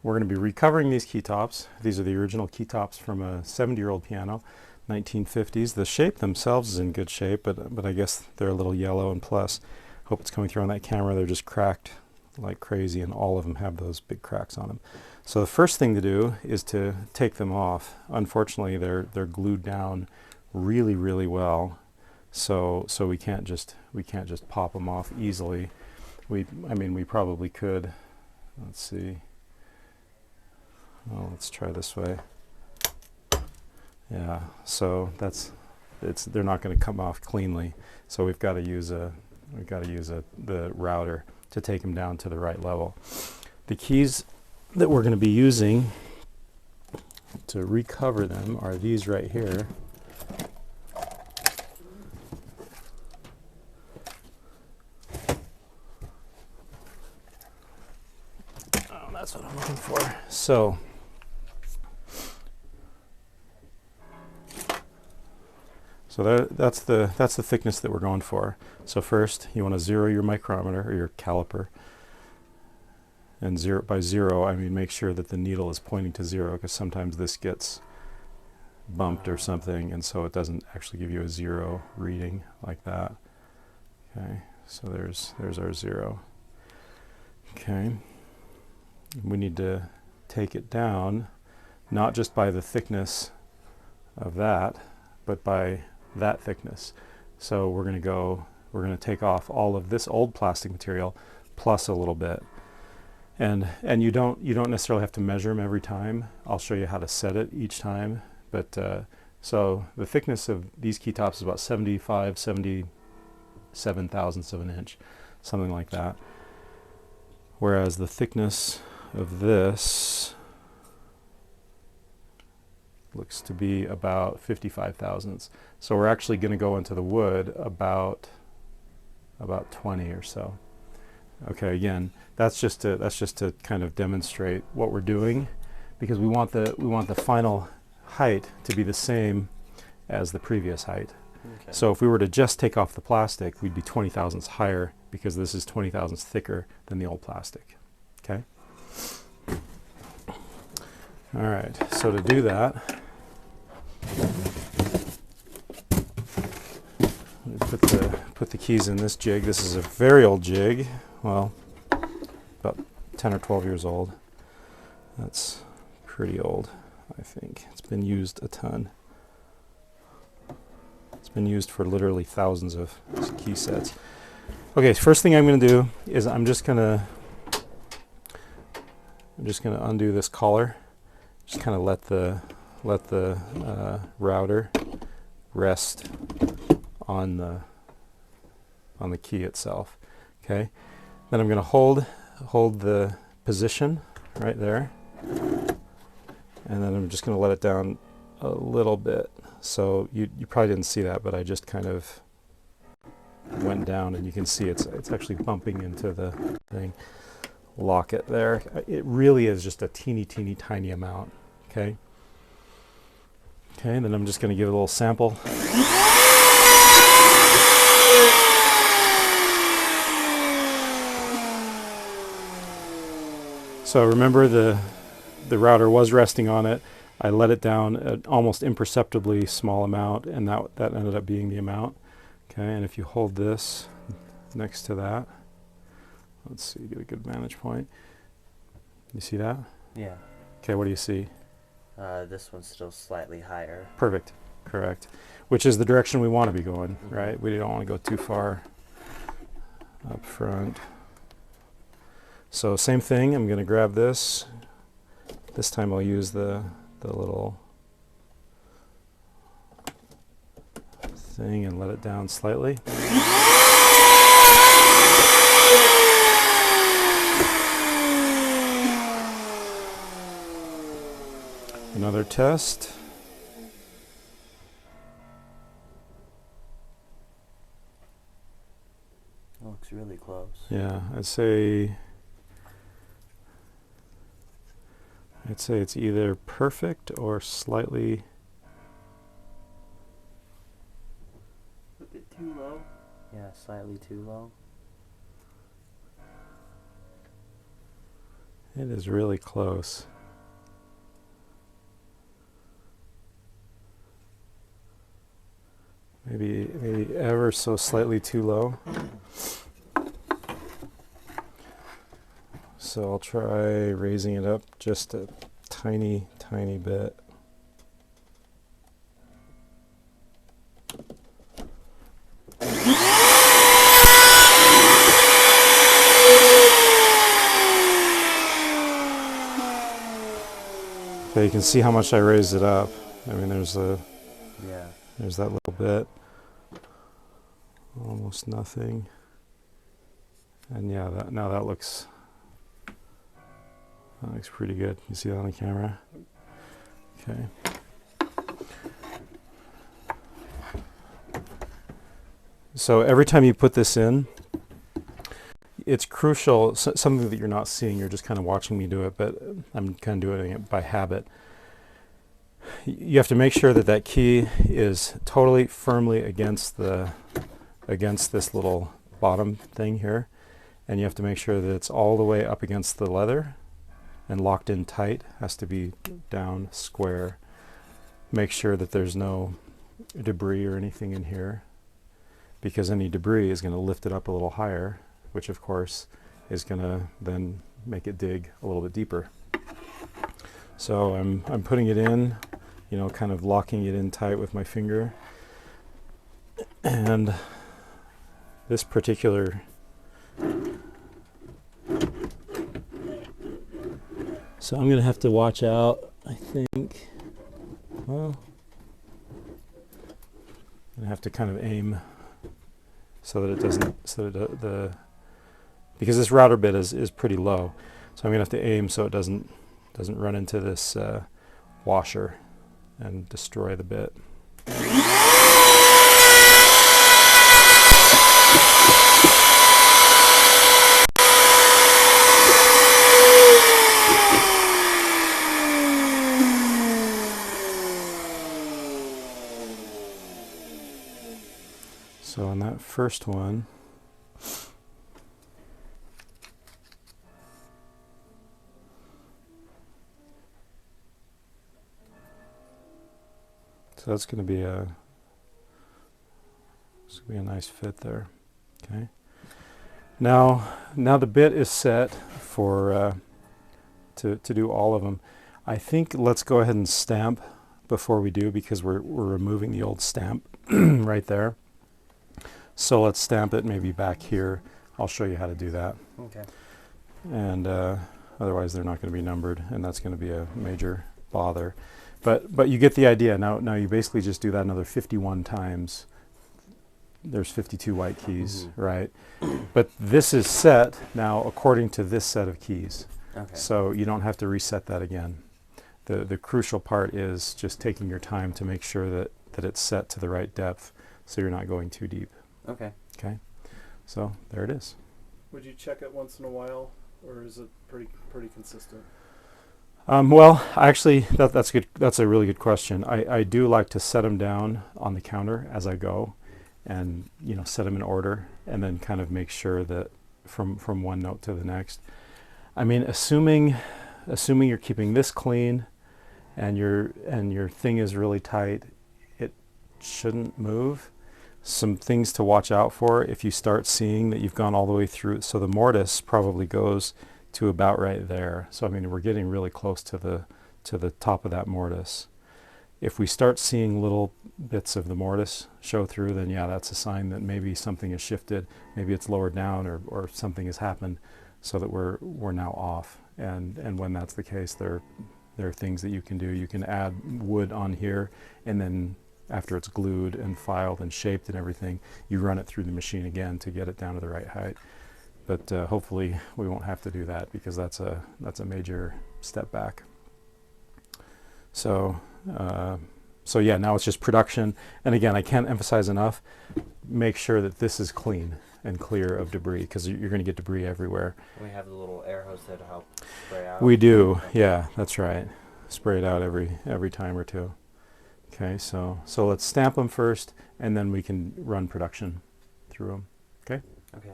we're going to be recovering these keytops. These are the original keytops from a 70-year-old piano, 1950s. The shape themselves is in good shape, but I guess they're a little yellow, and plus, hope it's coming through on that camera, they're just cracked like crazy, and all of them have those big cracks on them. So the first thing to do is to take them off. Unfortunately, they're glued down really, really well, so we can't just pop them off easily. I mean, we probably could. Let's see. Well, let's try this way. Yeah, so they're not going to come off cleanly. So we've got to use the router to take them down to the right level. The keys that we're going to be using to recover them are these right here. Oh, that's what I'm looking for. So that's the thickness that we're going for. So first, you want to zero your micrometer or your caliper, and by zero I mean make sure that the needle is pointing to zero, because sometimes this gets bumped or something, and so it doesn't actually give you a zero reading like that. Okay, so there's our zero. Okay, we need to take it down, not just by the thickness of that, but by that thickness. So we're going to take off all of this old plastic material plus a little bit, and you don't necessarily have to measure them every time. I'll show you how to set it each time, but so the thickness of these keytops is about 77 thousandths of an inch, something like that, whereas the thickness of this looks to be about 55 thousandths. So we're actually going to go into the wood about 20 or so. Okay, again, that's just to kind of demonstrate what we're doing, because we want the final height to be the same as the previous height. Okay. So if we were to just take off the plastic, we'd be 20 thousandths higher, because this is 20 thousandths thicker than the old plastic. Okay. All right. So to do that, put the keys in this jig. This is a very old jig. Well, about 10 or 12 years old. That's pretty old, I think. It's been used a ton. It's been used for literally thousands of key sets. Okay, first thing I'm going to do is I'm just going to undo this collar. Just kind of let the router rest on the key itself. Okay, then I'm going to hold the position right there, and then I'm just going to let it down a little bit. So you probably didn't see that, but I just kind of went down, and you can see it's actually bumping into the thing. Lock it there. It really is just a teeny tiny amount. Okay. Okay, then I'm just going to give it a little sample. So remember, the router was resting on it. I let it down an almost imperceptibly small amount, and that ended up being the amount. Okay, and if you hold this next to that, let's see, get a good vantage point. You see that? Yeah. Okay, what do you see? This one's still slightly higher. Perfect, correct. Which is the direction we want to be going, right? We don't want to go too far up front. So same thing, I'm going to grab this. This time I'll use the little thing and let it down slightly. Another test. Looks really close. Yeah, I'd say it's either perfect or slightly a bit too low. Yeah, slightly too low. It is really close. Maybe ever so slightly too low. So I'll try raising it up just a tiny, tiny bit. Okay, you can see how much I raised it up. I mean, there's that little bit. Almost nothing. And yeah, now that looks pretty good. You see that on the camera? Okay. So every time you put this in, it's crucial, something that you're not seeing, you're just kind of watching me do it, but I'm kind of doing it by habit. You have to make sure that key is totally firmly against this little bottom thing here, and you have to make sure that it's all the way up against the leather and locked in tight. Has to be down square. Make sure that there's no debris or anything in here, because any debris is going to lift it up a little higher, which of course is going to then make it dig a little bit deeper. So I'm putting it in, you know, kind of locking it in tight with my finger. And this particular so I'm going to have to watch out, I think. Well, I'm going to have to kind of aim so that it doesn't, so that because this router bit is pretty low. So I'm going to have to aim so it doesn't run into this washer and destroy the bit. So on that first one, so that's going to be a nice fit there. Okay. Now the bit is set for to do all of them. I think let's go ahead and stamp before we do, because we're removing the old stamp right there. So let's stamp it maybe back here. I'll show you how to do that. Okay. And otherwise they're not going to be numbered, and that's going to be a major bother. But you get the idea. Now you basically just do that another 51 times. There's 52 white keys, right? But this is set now according to this set of keys. Okay. So you don't have to reset that again. The crucial part is just taking your time to make sure that it's set to the right depth, so you're not going too deep. Okay. Okay. So there it is. Would you check it once in a while, or is it pretty consistent? Well, actually, that's good. That's a really good question. I do like to set them down on the counter as I go, and set them in order, and then kind of make sure that from one note to the next. I mean, assuming you're keeping this clean, and your thing is really tight, it shouldn't move. Some things to watch out for if you start seeing that you've gone all the way through. So the mortise probably goes to about right there. So I mean, we're getting really close to the top of that mortise. If we start seeing little bits of the mortise show through, then yeah, that's a sign that maybe something has shifted, maybe it's lowered down, or something has happened, so that we're now off. And when that's the case, there are things that you can do. You can add wood on here, and then after it's glued and filed and shaped and everything, you run it through the machine again to get it down to the right height. But hopefully we won't have to do that, because that's a major step back. So yeah, now it's just production. And again, I can't emphasize enough, make sure that this is clean and clear of debris, because you're going to get debris everywhere. We have the little air hose there to help spray out. We do, yeah, that's right. Spray it out every time or two. Okay, so let's stamp them first, and then we can run production through them. Okay? Okay.